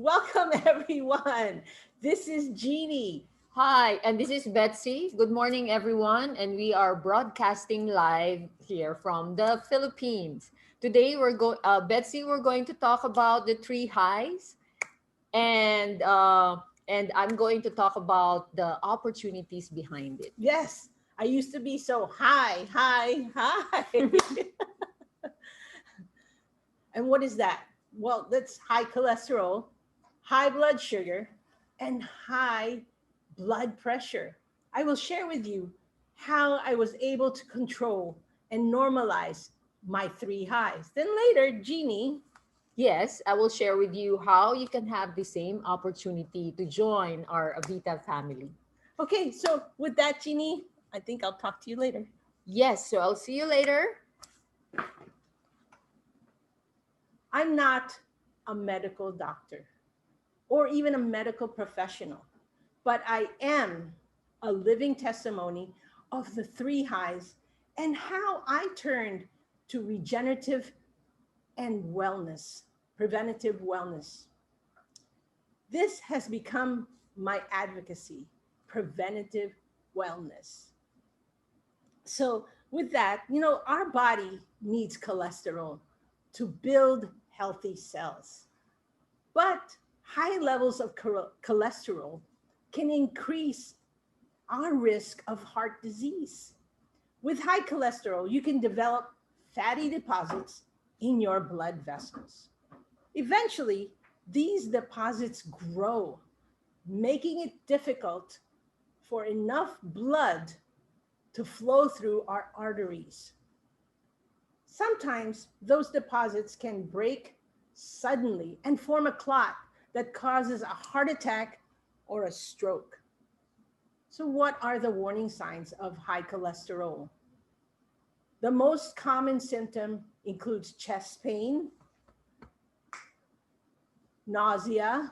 Welcome, everyone. This is Jeannie. Hi, and this is Betsy. Good morning, everyone. And we are broadcasting live here from the Philippines. Today, Betsy, we're going to talk about the three highs, and uh, and I'm going to talk about the opportunities behind it. Yes, I used to be so high, high, high. And what is that? Well, that's high cholesterol, high blood sugar, and high blood pressure. I will share with you how I was able to control and normalize my three highs. Then later, Jeannie. Yes, I will share with you how you can have the same opportunity to join our Avita family. Okay, so with that, Jeannie, I think I'll talk to you later. Yes, so I'll see you later. I'm not a medical doctor or even a medical professional, but I am a living testimony of the three highs and how I turned to regenerative and wellness, preventative wellness. This has become my advocacy, preventative wellness. So, with that, our body needs cholesterol to build healthy cells. But high levels of cholesterol can increase our risk of heart disease. With high cholesterol, you can develop fatty deposits in your blood vessels. Eventually, these deposits grow, making it difficult for enough blood to flow through our arteries. Sometimes those deposits can break suddenly and form a clot that causes a heart attack or a stroke. So, what are the warning signs of high cholesterol? The most common symptom includes chest pain, nausea,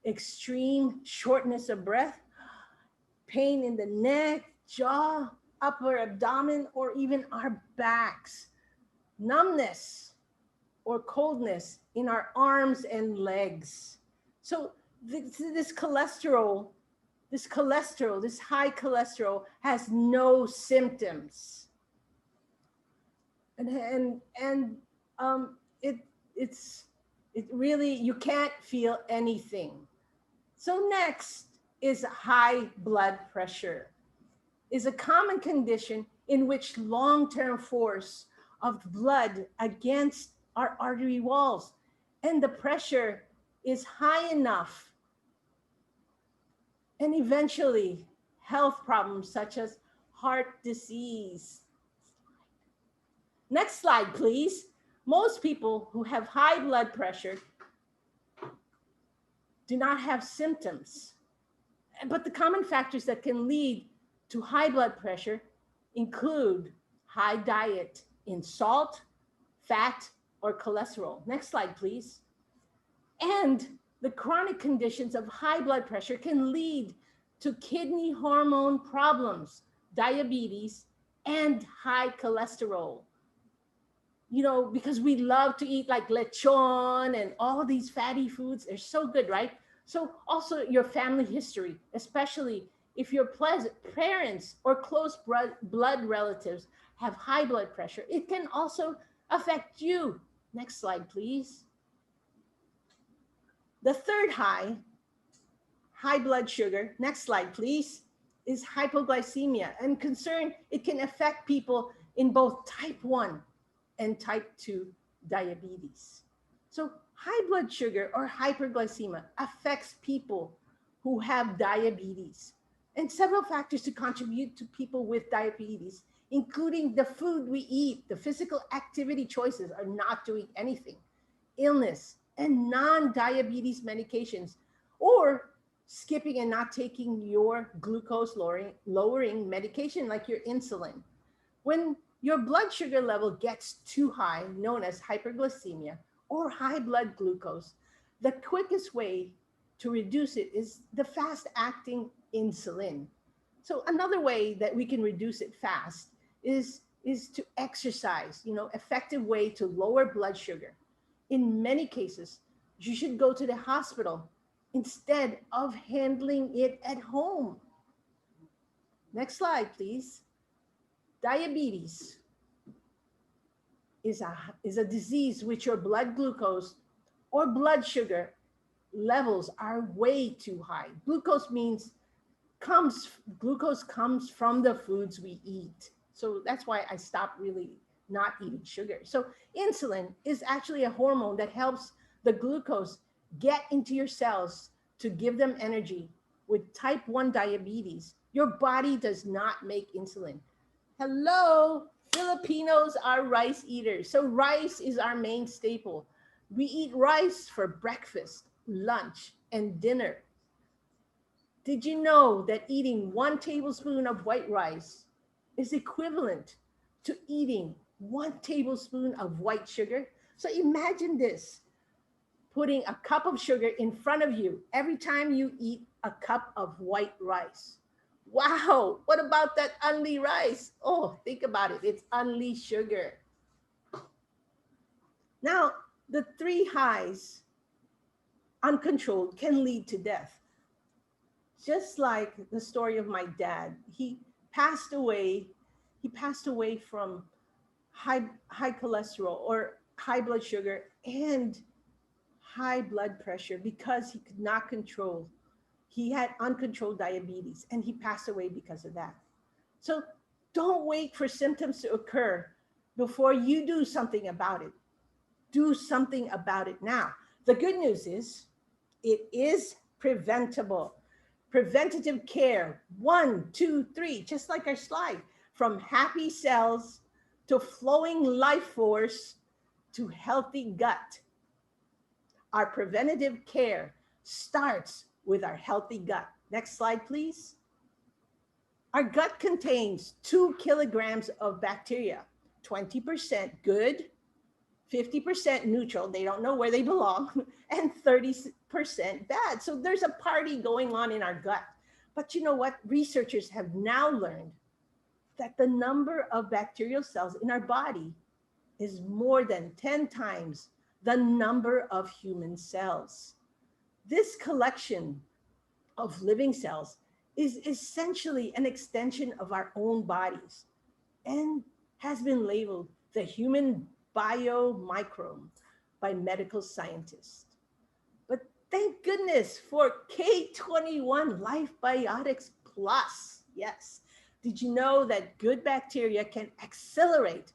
extreme shortness of breath, pain in the neck, jaw, upper abdomen, or even our backs, numbness or coldness in our arms and legs. So, this high cholesterol has no symptoms. And it it's it really, you can't feel anything. So next is high blood pressure, is a common condition in which long-term force of blood against our artery walls and the pressure is high enough, and eventually health problems such as heart disease. Next slide, please. Most people who have high blood pressure do not have symptoms. But the common factors that can lead to high blood pressure include high diet in salt, fat, or cholesterol. Next slide, please. And the chronic conditions of high blood pressure can lead to kidney hormone problems, diabetes, and high cholesterol. Because we love to eat like lechon and all these fatty foods. They're so good, right? So, also your family history, especially if your parents or close blood relatives have high blood pressure, it can also affect you. Next slide, please. The third high blood sugar, next slide, please, is hypoglycemia. And concern, it can affect people in both type 1 and type 2 diabetes. So, high blood sugar or hyperglycemia affects people who have diabetes. And several factors to contribute to people with diabetes, including the food we eat, the physical activity choices are not doing anything, illness, and non diabetes medications, or skipping and not taking your glucose lowering medication like your insulin. When your blood sugar level gets too high, known as hyperglycemia or high blood glucose, the quickest way to reduce it is the fast acting insulin. So another way that we can reduce it fast is to exercise, effective way to lower blood sugar. In many cases, you should go to the hospital instead of handling it at home. Next slide, please. Diabetes is a disease which your blood glucose or blood sugar levels are way too high. Comes Glucose comes from the foods we eat. So that's why I stopped really not eating sugar. So insulin is actually a hormone that helps the glucose get into your cells to give them energy. With type 1 diabetes, your body does not make insulin. Hello, Filipinos are rice eaters. So rice is our main staple. We eat rice for breakfast, lunch, and dinner. Did you know that eating 1 tablespoon of white rice is equivalent to eating 1 tablespoon of white sugar? So imagine this, putting a cup of sugar in front of you every time you eat a cup of white rice. Wow, what about that only rice? Oh, think about it. It's only sugar. Now, the three highs, uncontrolled, can lead to death. Just like the story of my dad, passed away. He passed away from high cholesterol or high blood sugar and high blood pressure because he could not control. He had uncontrolled diabetes and he passed away because of that. So don't wait for symptoms to occur before you do something about it. Do something about it now. The good news is it is preventable. Preventative care, one, two, three, just like our slide, from happy cells to flowing life force to healthy gut. Our preventative care starts with our healthy gut. Next slide, please. Our gut contains 2 kilograms of bacteria, 20% good, 50% neutral, they don't know where they belong, and 30% bad. So there's a party going on in our gut. But you know what? Researchers have now learned that the number of bacterial cells in our body is more than 10 times the number of human cells. This collection of living cells is essentially an extension of our own bodies and has been labeled the human biomicrobe by medical scientists. But thank goodness for K21 Life Biotics Plus. Yes. Did you know that good bacteria can accelerate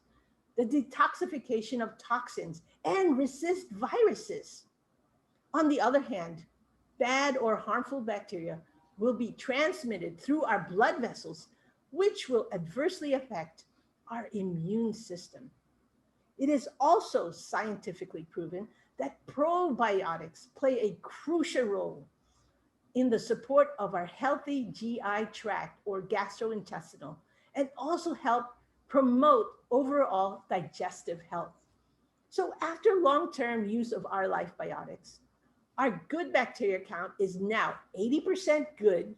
the detoxification of toxins and resist viruses? On the other hand, bad or harmful bacteria will be transmitted through our blood vessels, which will adversely affect our immune system. It is also scientifically proven that probiotics play a crucial role in the support of our healthy GI tract or gastrointestinal and also help promote overall digestive health. So, after long term use of our life biotics, our good bacteria count is now 80% good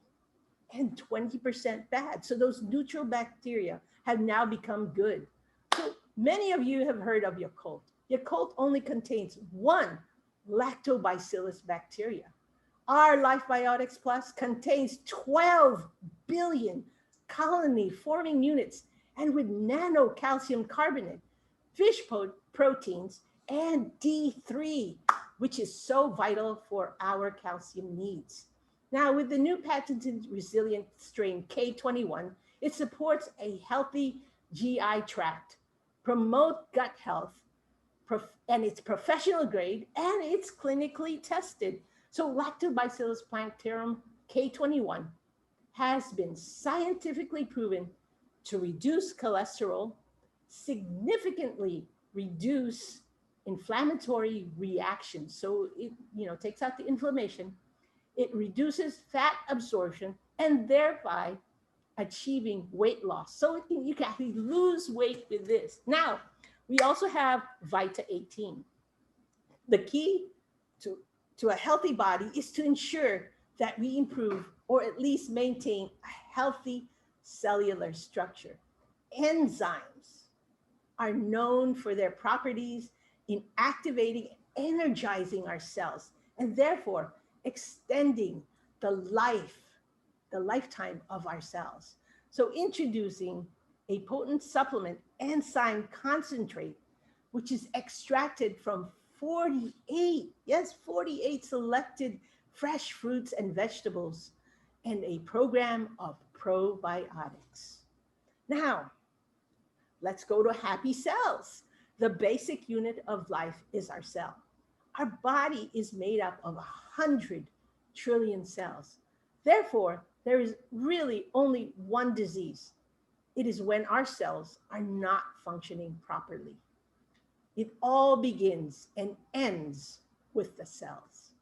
and 20% bad. So, those neutral bacteria have now become good. So, many of you have heard of Yakult. Yakult only contains one lactobacillus bacteria. Our Life Biotics Plus contains 12 billion colony forming units and with nano calcium carbonate, proteins, and D3, which is so vital for our calcium needs. Now, with the new patented resilient strain K21, it supports a healthy GI tract, promote gut health, and it's professional grade and it's clinically tested. So Lactobacillus plantarum K21 has been scientifically proven to reduce cholesterol, significantly reduce inflammatory reactions. So it takes out the inflammation, it reduces fat absorption, and thereby achieving weight loss. So you can actually lose weight with this. Now, we also have Vita 18. The key to, to a healthy body is to ensure that we improve or at least maintain a healthy cellular structure. Enzymes are known for their properties in activating energizing our cells, and therefore extending the lifetime of our cells. So introducing a potent supplement, enzyme concentrate, which is extracted from 48, yes, 48 selected fresh fruits and vegetables, and a program of probiotics. Now, let's go to happy cells. The basic unit of life is our cell. Our body is made up of 100 trillion cells. Therefore, there is really only one disease. It is when our cells are not functioning properly. It all begins and ends with the cells.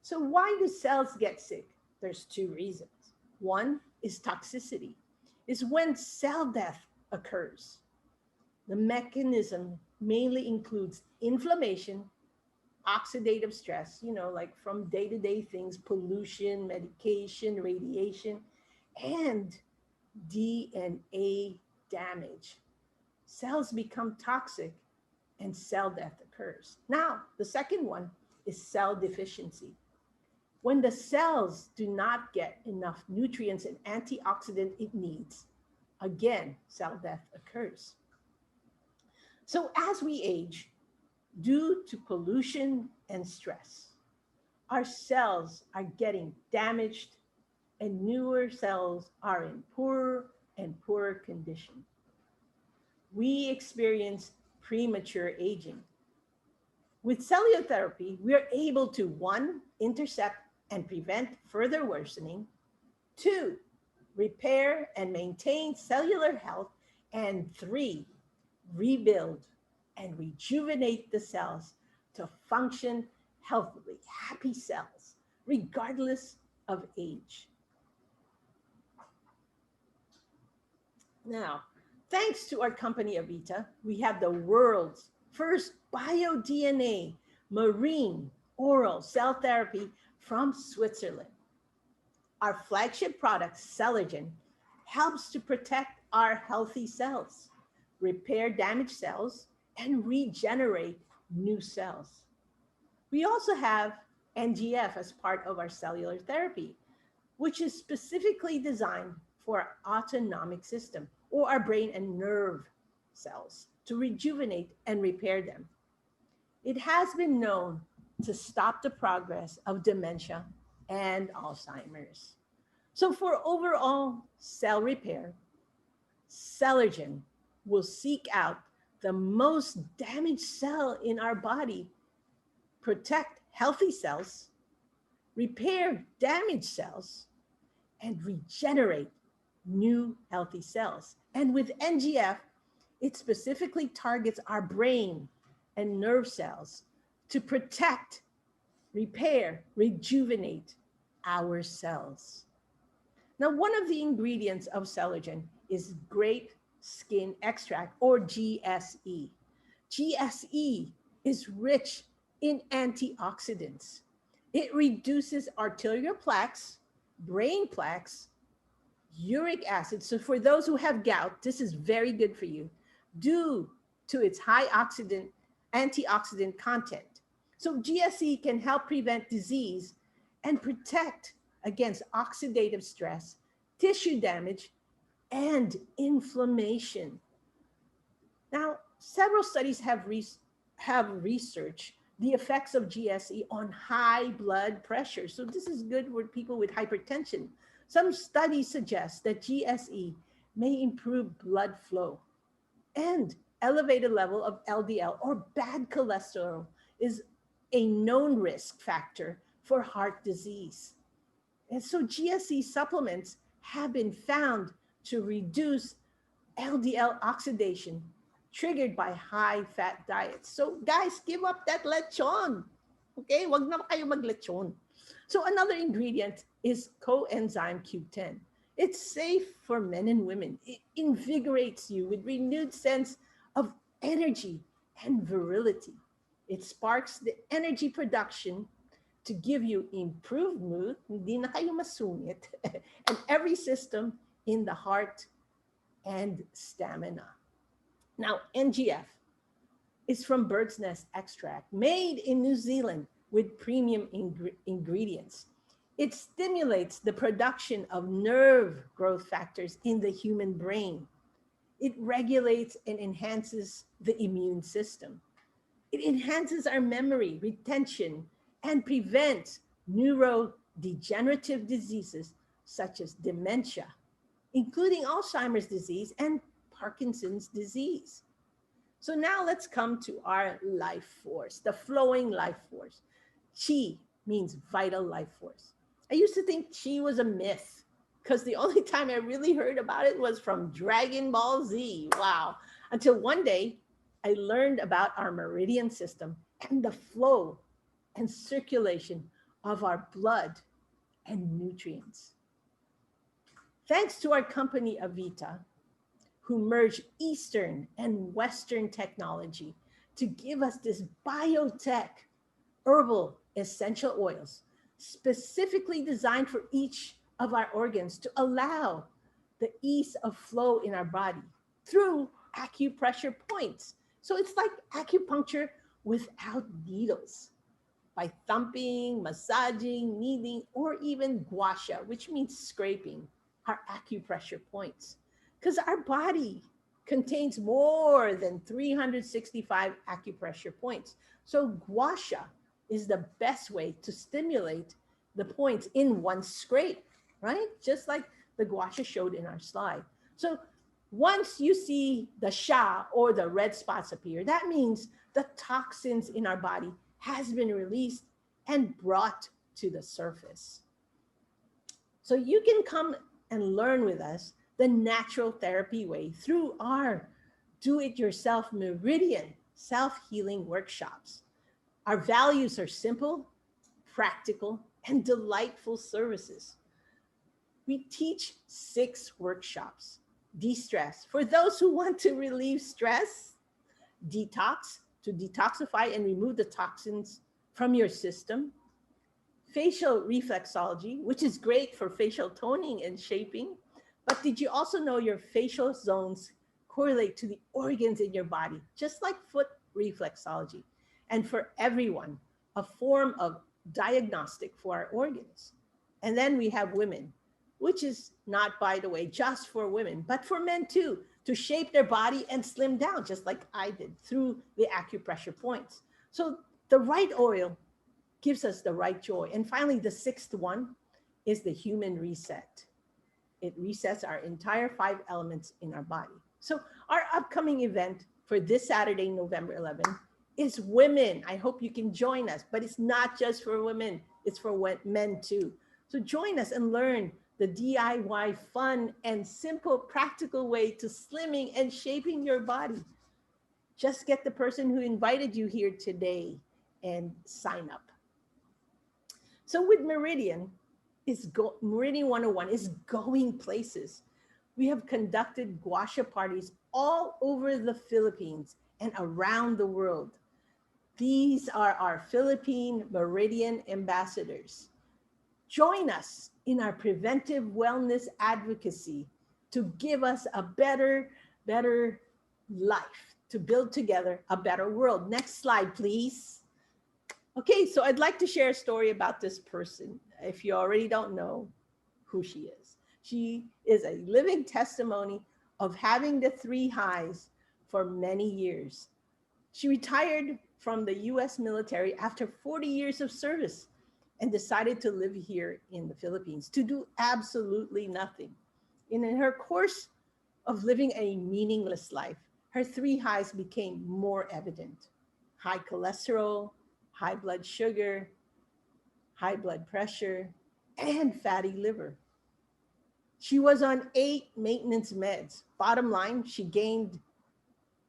So, why do cells get sick? There's two reasons. One is toxicity, is when cell death occurs. The mechanism mainly includes inflammation, oxidative stress, like from day to day things, pollution, medication, radiation, and DNA damage. Cells become toxic and cell death occurs. Now, the second one is cell deficiency. When the cells do not get enough nutrients and antioxidant it needs, again, cell death occurs. So as we age, due to pollution and stress, our cells are getting damaged and newer cells are in poorer and poorer condition. We experience premature aging. With cellular therapy, we are able to one, intercept and prevent further worsening, two, repair and maintain cellular health, and three, rebuild and rejuvenate the cells to function healthily, happy cells, regardless of age. Now, thanks to our company Avita, we have the world's first bio-DNA marine oral cell therapy from Switzerland. Our flagship product, Celogen, helps to protect our healthy cells, repair damaged cells, and regenerate new cells. We also have NGF as part of our cellular therapy, which is specifically designed for our autonomic system or our brain and nerve cells to rejuvenate and repair them. It has been known to stop the progress of dementia and Alzheimer's. So, for overall cell repair, Celogen will seek out the most damaged cell in our body, protect healthy cells, repair damaged cells, and regenerate new healthy cells. And with NGF, it specifically targets our brain and nerve cells to protect, repair, rejuvenate our cells. Now, one of the ingredients of Celogen is grape skin extract or GSE. GSE is rich in antioxidants. It reduces arterial plaques, brain plaques, uric acid. So for those who have gout, this is very good for you due to its high antioxidant content. So GSE can help prevent disease and protect against oxidative stress, tissue damage, and inflammation. Now, several studies have researched the effects of GSE on high blood pressure. So this is good for people with hypertension. Some studies suggest that GSE may improve blood flow, and elevated level of LDL or bad cholesterol is a known risk factor for heart disease. And so GSE supplements have been found to reduce LDL oxidation triggered by high fat diets. So guys, give up that lechon. Okay, wag na kayo maglechon. So another ingredient is coenzyme Q10. It's safe for men and women. It invigorates you with renewed sense of energy and virility. It sparks the energy production to give you improved mood, hindi na kayo masungit, and every system in the heart and stamina. Now, NGF. is from bird's nest extract made in New Zealand with premium ingredients. It stimulates the production of nerve growth factors in the human brain. It regulates and enhances the immune system. It enhances our memory, retention, and prevents neurodegenerative diseases such as dementia, including Alzheimer's disease and Parkinson's disease. So now let's come to our life force, the flowing life force. Chi means vital life force. I used to think chi was a myth because the only time I really heard about it was from Dragon Ball Z. Wow. Until one day I learned about our meridian system and the flow and circulation of our blood and nutrients. Thanks to our company Avita, who merged Eastern and Western technology to give us this biotech herbal essential oils specifically designed for each of our organs to allow the ease of flow in our body through acupressure points. So it's like acupuncture without needles by thumping, massaging, kneading, or even gua sha, which means scraping our acupressure points. Because our body contains more than 365 acupressure points. So gua sha is the best way to stimulate the points in one scrape, right? Just like the gua sha showed in our slide. So once you see the sha or the red spots appear, that means the toxins in our body has been released and brought to the surface. So you can come and learn with us the natural therapy way through our do it yourself Meridian self healing workshops. Our values are simple, practical, and delightful services. We teach 6 workshops: de stress for those who want to relieve stress, detox to detoxify and remove the toxins from your system, facial reflexology, which is great for facial toning and shaping. But did you also know your facial zones correlate to the organs in your body, just like foot reflexology? And for everyone, a form of diagnostic for our organs. And then we have women, which is not, by the way, just for women, but for men too, to shape their body and slim down, just like I did through the acupressure points. So the right oil gives us the right joy. And finally, the 6th one is the human reset. It resets our entire 5 elements in our body. So our upcoming event for this Saturday, November 11th, is women. I hope you can join us, but it's not just for women, it's for men too. So join us and learn the DIY fun and simple practical way to slimming and shaping your body. Just get the person who invited you here today and sign up. So with Meridian 101 is going places. We have conducted gua sha parties all over the Philippines and around the world. These are our Philippine Meridian ambassadors. Join us in our preventive wellness advocacy to give us a better life, to build together a better world. Next slide, please. Okay, so I'd like to share a story about this person. If you already don't know who she is a living testimony of having the 3 highs for many years. She retired from the US military after 40 years of service and decided to live here in the Philippines to do absolutely nothing. And in her course of living a meaningless life, her 3 highs became more evident: high cholesterol, high blood sugar, high blood pressure, and fatty liver. She was on 8 maintenance meds. Bottom line, she gained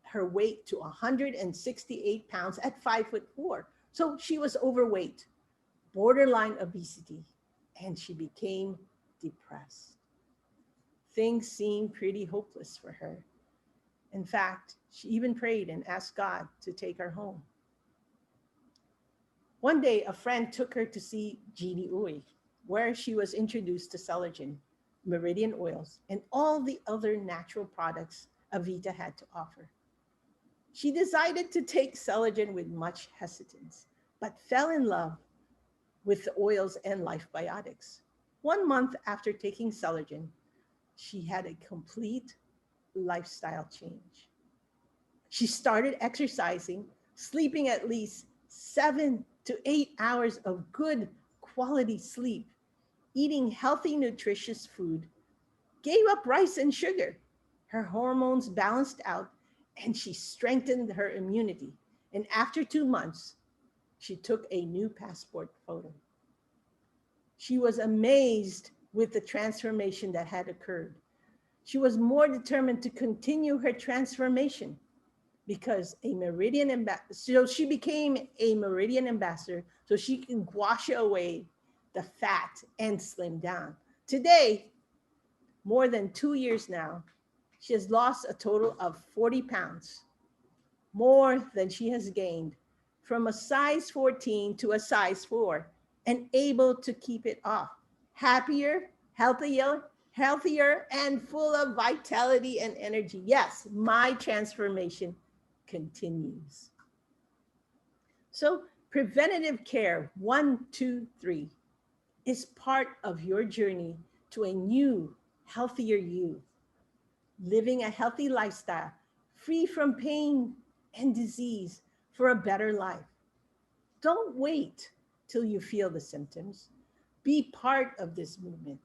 her weight to 168 pounds at 5'4". So she was overweight, borderline obesity, and she became depressed. Things seemed pretty hopeless for her. In fact, she even prayed and asked God to take her home. One day, a friend took her to see Jeannie Uy, where she was introduced to Celergen, Meridian oils, and all the other natural products Avita had to offer. She decided to take Celogen with much hesitance, but fell in love with the oils and life biotics. 1 month after taking Celogen, she had a complete lifestyle change. She started exercising, sleeping at least 7 to 8 hours of good quality sleep, eating healthy, nutritious food, gave up rice and sugar. Her hormones balanced out, and she strengthened her immunity. And after 2 months, she took a new passport photo. She was amazed with the transformation that had occurred. She was more determined to continue her transformation because a meridian ambassador, so she became a meridian ambassador so she can wash away the fat and slim down. Today, more than 2 years now, she has lost a total of 40 pounds, more than she has gained, from a size 14 to a size 4, and able to keep it off. Happier, healthier, and full of vitality and energy. Yes, my transformation continues. So, preventative care 1, 2, 3 is part of your journey to a new, healthier you, living a healthy lifestyle, free from pain and disease for a better life. Don't wait till you feel the symptoms. Be part of this movement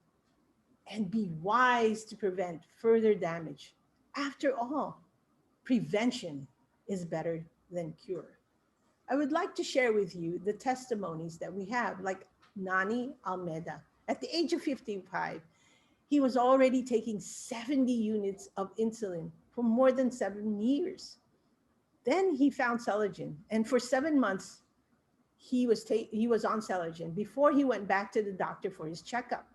and be wise to prevent further damage. After all, prevention is better than cure. I would like to share with you the testimonies that we have, like Nani Almeida. At the age of 55, he was already taking 70 units of insulin for more than 7 years. Then he found Celogen, and for 7 months, he was on Celogen before he went back to the doctor for his checkup.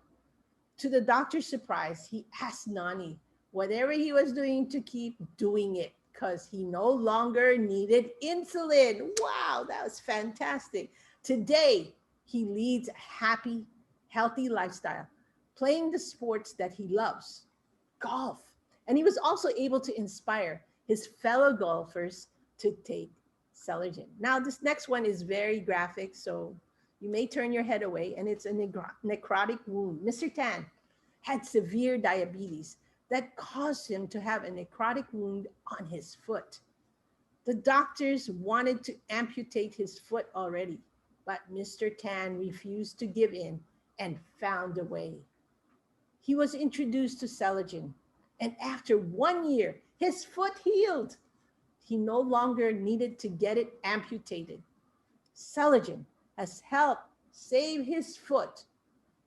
To the doctor's surprise, he asked Nani whatever he was doing to keep doing it because he no longer needed insulin. Wow, that was fantastic. Today, he leads a happy, healthy lifestyle, playing the sports that he loves, golf. And he was also able to inspire his fellow golfers to take Celogen. Now, this next one is very graphic, so you may turn your head away, and it's a necrotic wound. Mr. Tan had severe diabetes that caused him to have a necrotic wound on his foot. The doctors wanted to amputate his foot already, but Mr. Tan refused to give in and found a way. He was introduced to Celogen, and after 1 year, his foot healed. He no longer needed to get it amputated. Celogen has helped save his foot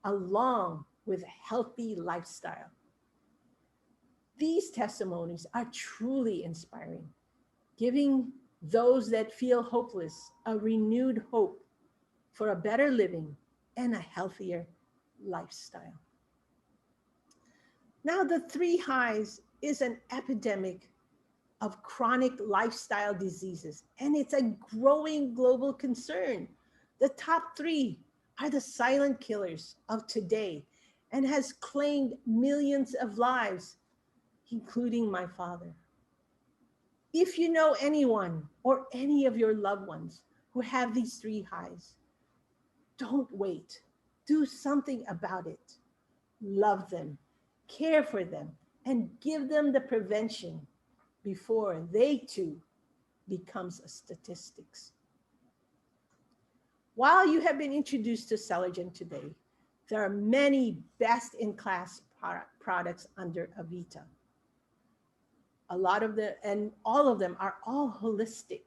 along with a healthy lifestyle. These testimonies are truly inspiring, giving those that feel hopeless a renewed hope for a better living and a healthier lifestyle. Now, the three highs is an epidemic of chronic lifestyle diseases, and it's a growing global concern. The top three are the silent killers of today and has claimed millions of lives, including my father. If you know anyone or any of your loved ones who have these three highs, don't wait. Do something about it. Love them, care for them, and give them the prevention before they too becomes a statistics. While you have been introduced to Celogen today, there are many best-in-class products under Avita. A lot of them, and all of them are all holistic.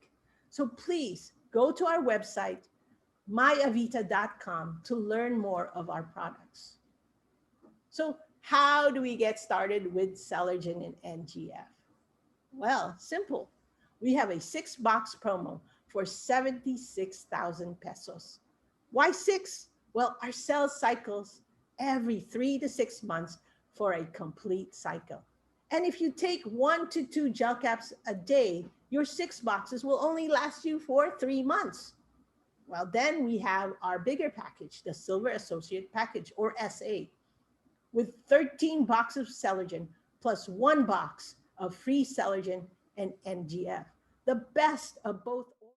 So please go to our website, myavita.com, to learn more of our products. So how do we get started with Celogen and NGF? Well, simple. We have a 6-box promo for 76,000 pesos. Why 6? Well, our sales cycles every 3 to 6 months for a complete cycle. And if you take 1 to 2 gel caps a day, your 6 boxes will only last you for 3 months. Well, then we have our bigger package, the Silver Associate Package, or SA, with 13 boxes of Celogen plus 1 box of free Celogen and NGF. the best of both